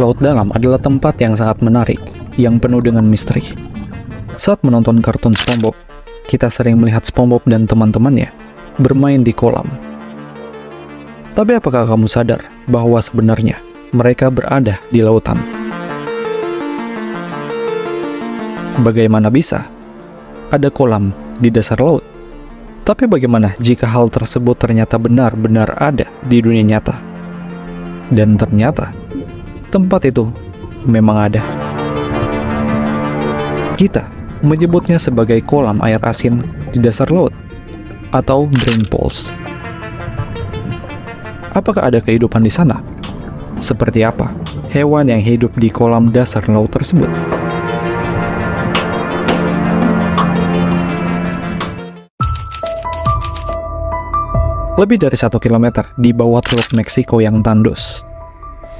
Laut dalam adalah tempat yang sangat menarik, yang penuh dengan misteri. Saat menonton kartun SpongeBob, kita sering melihat SpongeBob dan teman-temannya bermain di kolam. Tapi apakah kamu sadar bahwa sebenarnya mereka berada di lautan? Bagaimana bisa ada kolam di dasar laut? Tapi bagaimana jika hal tersebut ternyata benar-benar ada di dunia nyata? Dan ternyata tempat itu memang ada. Kita menyebutnya sebagai kolam air asin di dasar laut atau brain pools. Apakah ada kehidupan di sana? Seperti apa hewan yang hidup di kolam dasar laut tersebut? Lebih dari 1 kilometer di bawah Teluk Meksiko yang tandus,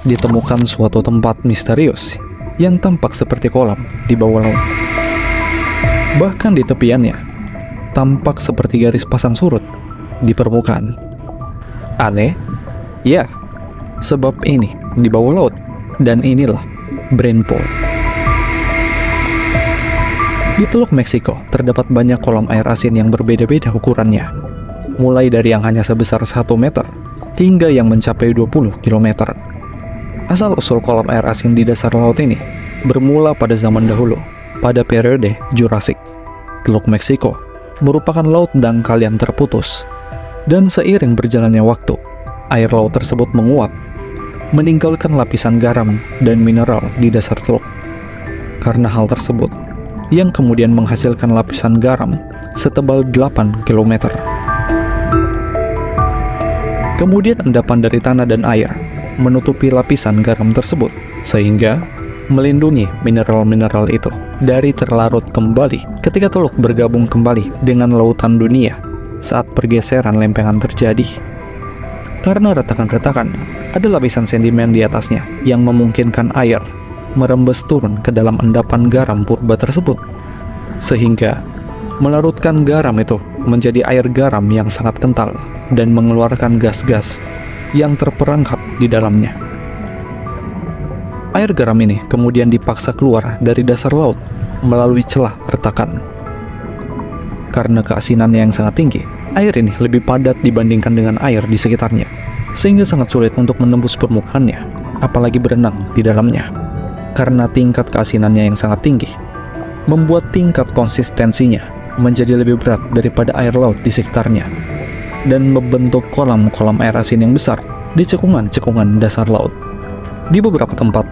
ditemukan suatu tempat misterius yang tampak seperti kolam di bawah laut. Bahkan di tepiannya, tampak seperti garis pasang surut di permukaan. Aneh? Ya, sebab ini di bawah laut, dan inilah brain pool. Di Teluk Meksiko terdapat banyak kolam air asin yang berbeda-beda ukurannya, mulai dari yang hanya sebesar 1 meter hingga yang mencapai 20 km. Asal-usul kolam air asin di dasar laut ini bermula pada zaman dahulu, pada periode Jurassic. Teluk Meksiko merupakan laut dangkal yang terputus, dan seiring berjalannya waktu, air laut tersebut menguap, meninggalkan lapisan garam dan mineral di dasar teluk. Karena hal tersebut, yang kemudian menghasilkan lapisan garam setebal 8 km. Kemudian endapan dari tanah dan air menutupi lapisan garam tersebut, sehingga melindungi mineral-mineral itu dari terlarut kembali ketika teluk bergabung kembali dengan lautan dunia saat pergeseran lempengan terjadi. Karena retakan-retakan, ada lapisan sedimen di atasnya yang memungkinkan air merembes turun ke dalam endapan garam purba tersebut, sehingga melarutkan garam itu menjadi air garam yang sangat kental dan mengeluarkan gas-gas yang terperangkap di dalamnya. Air garam ini kemudian dipaksa keluar dari dasar laut melalui celah retakan. Karena keasinannya yang sangat tinggi, air ini lebih padat dibandingkan dengan air di sekitarnya, sehingga sangat sulit untuk menembus permukaannya, apalagi berenang di dalamnya. Karena tingkat keasinannya yang sangat tinggi, membuat tingkat konsistensinya menjadi lebih berat daripada air laut di sekitarnya, dan membentuk kolam-kolam air asin yang besar di cekungan-cekungan dasar laut. Di beberapa tempat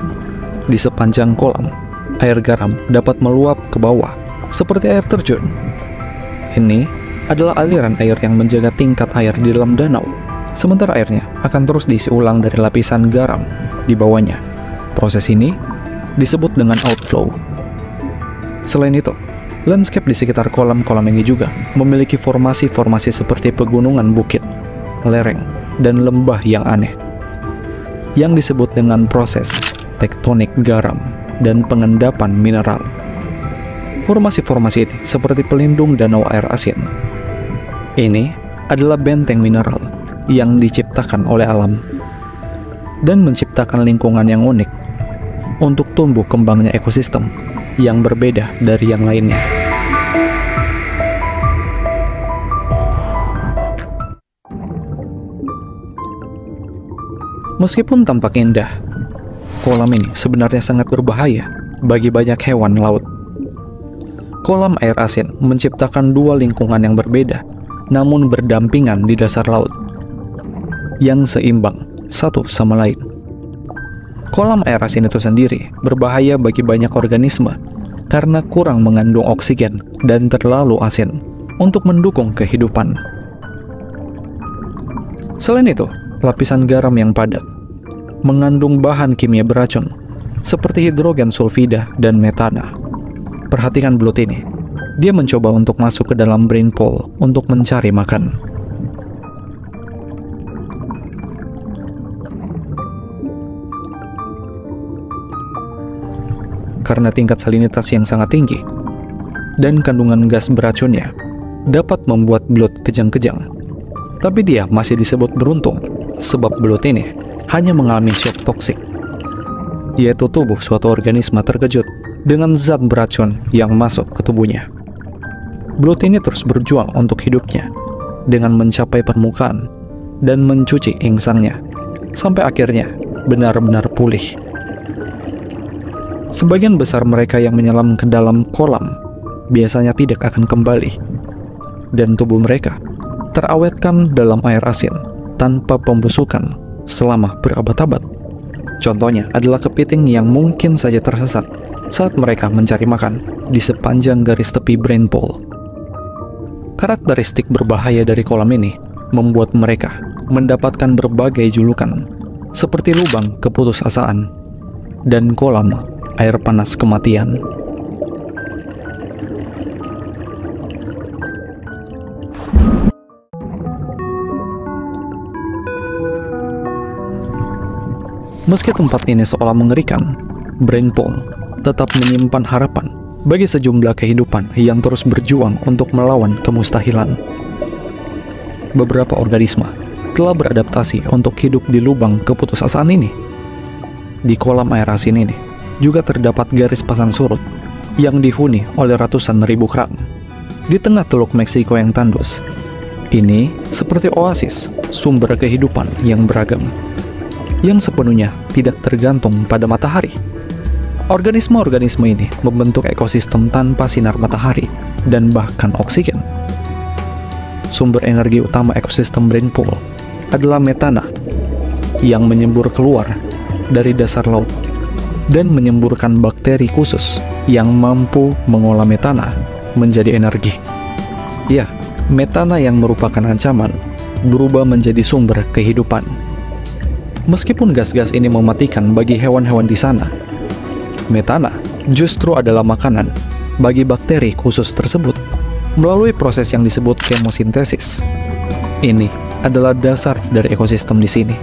di sepanjang kolam, air garam dapat meluap ke bawah seperti air terjun. Ini adalah aliran air yang menjaga tingkat air di dalam danau, sementara airnya akan terus diisi ulang dari lapisan garam di bawahnya. Proses ini disebut dengan outflow. Selain itu, landscape di sekitar kolam-kolam ini juga memiliki formasi-formasi seperti pegunungan bukit, lereng, dan lembah yang aneh, yang disebut dengan proses tektonik garam dan pengendapan mineral. Formasi-formasi ini seperti pelindung danau air asin. Ini adalah benteng mineral yang diciptakan oleh alam dan menciptakan lingkungan yang unik untuk tumbuh kembangnya ekosistem yang berbeda dari yang lainnya. Meskipun tampak indah, kolam ini sebenarnya sangat berbahaya bagi banyak hewan laut. Kolam air asin menciptakan dua lingkungan yang berbeda, namun berdampingan di dasar laut, yang seimbang satu sama lain. Kolam air asin itu sendiri berbahaya bagi banyak organisme karena kurang mengandung oksigen dan terlalu asin untuk mendukung kehidupan. Selain itu, lapisan garam yang padat mengandung bahan kimia beracun seperti hidrogen sulfida dan metana. Perhatikan belut ini. Dia mencoba untuk masuk ke dalam brain pool untuk mencari makan. Karena tingkat salinitas yang sangat tinggi dan kandungan gas beracunnya dapat membuat belut kejang-kejang. Tapi dia masih disebut beruntung sebab belut ini hanya mengalami shock toksik. yaitu tubuh suatu organisme terkejut dengan zat beracun yang masuk ke tubuhnya. Blood ini terus berjuang untuk hidupnya dengan mencapai permukaan dan mencuci insangnya sampai akhirnya benar-benar pulih. Sebagian besar mereka yang menyelam ke dalam kolam biasanya tidak akan kembali, dan tubuh mereka terawetkan dalam air asin tanpa pembusukan selama berabad-abad. Contohnya adalah kepiting yang mungkin saja tersesat saat mereka mencari makan di sepanjang garis tepi brain pool. Karakteristik berbahaya dari kolam ini membuat mereka mendapatkan berbagai julukan seperti lubang keputusasaan dan kolam air panas kematian. Meski tempat ini seolah mengerikan, brain pool tetap menyimpan harapan bagi sejumlah kehidupan yang terus berjuang untuk melawan kemustahilan. Beberapa organisme telah beradaptasi untuk hidup di lubang keputusasaan ini. Di kolam air asin ini juga terdapat garis pasang surut yang dihuni oleh ratusan ribu kerang. Di tengah teluk Meksiko yang tandus, ini seperti oasis sumber kehidupan yang beragam, yang sepenuhnya tidak tergantung pada matahari. Organisme-organisme ini membentuk ekosistem tanpa sinar matahari dan bahkan oksigen. Sumber energi utama ekosistem brain pool adalah metana yang menyembur keluar dari dasar laut dan menyemburkan bakteri khusus yang mampu mengolah metana menjadi energi. Ya, metana yang merupakan ancaman berubah menjadi sumber kehidupan. Meskipun gas-gas ini mematikan bagi hewan-hewan di sana, metana justru adalah makanan bagi bakteri khusus tersebut melalui proses yang disebut kemosintesis. Ini adalah dasar dari ekosistem di sini,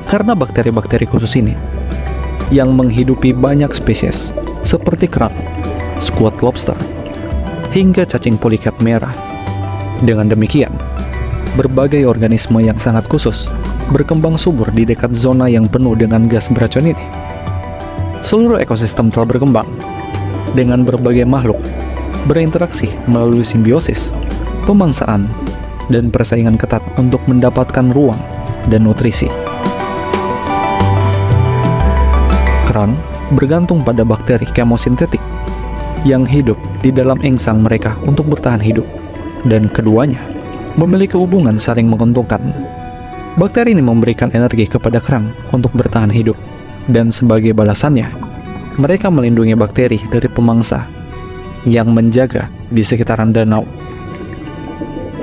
karena bakteri-bakteri khusus ini yang menghidupi banyak spesies seperti kerang, squid lobster, hingga cacing polikat merah. Dengan demikian, berbagai organisme yang sangat khusus berkembang subur di dekat zona yang penuh dengan gas beracun ini. Seluruh ekosistem telah berkembang dengan berbagai makhluk berinteraksi melalui simbiosis, pemangsaan, dan persaingan ketat untuk mendapatkan ruang dan nutrisi. Kerang bergantung pada bakteri kemosintetik yang hidup di dalam insang mereka untuk bertahan hidup, dan keduanya memiliki hubungan saling menguntungkan. Bakteri ini memberikan energi kepada kerang untuk bertahan hidup, dan sebagai balasannya, mereka melindungi bakteri dari pemangsa yang menjaga di sekitaran danau.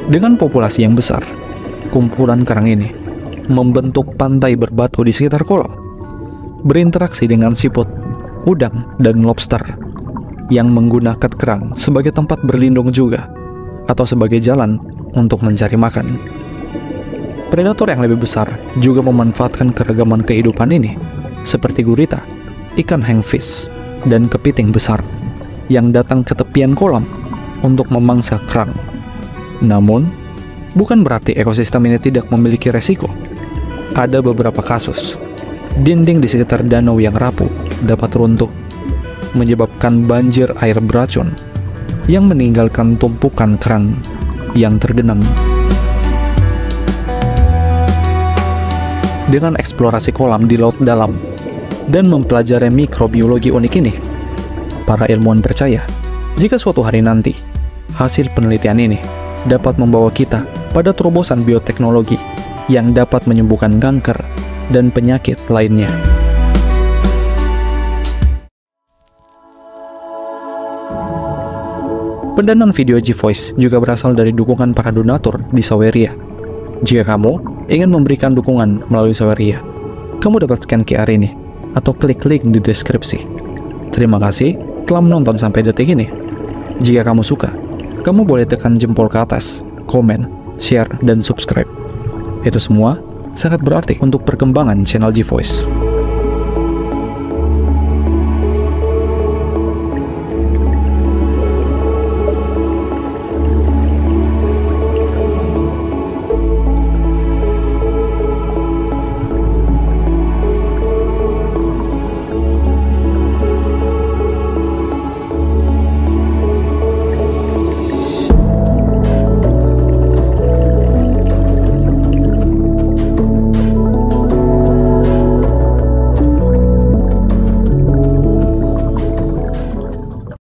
Dengan populasi yang besar, kumpulan kerang ini membentuk pantai berbatu di sekitar kolam, berinteraksi dengan siput, udang, dan lobster yang menggunakan kerang sebagai tempat berlindung juga, atau sebagai jalan untuk mencari makan. Predator yang lebih besar juga memanfaatkan keragaman kehidupan ini, seperti gurita, ikan hangfish, dan kepiting besar yang datang ke tepian kolam untuk memangsa kerang. Namun, bukan berarti ekosistem ini tidak memiliki resiko. Ada beberapa kasus dinding di sekitar danau yang rapuh dapat runtuh, menyebabkan banjir air beracun yang meninggalkan tumpukan kerang yang tergenang. Dengan eksplorasi kolam di laut dalam dan mempelajari mikrobiologi unik ini, para ilmuwan percaya jika suatu hari nanti hasil penelitian ini dapat membawa kita pada terobosan bioteknologi yang dapat menyembuhkan kanker dan penyakit lainnya. Pendanaan video GVoice juga berasal dari dukungan para donatur di Saweria. Jika kamu ingin memberikan dukungan melalui Saweria, kamu dapat scan QR ini atau klik link di deskripsi. Terima kasih telah menonton sampai detik ini. Jika kamu suka, kamu boleh tekan jempol ke atas, komen, share, dan subscribe. Itu semua sangat berarti untuk perkembangan channel GVoice.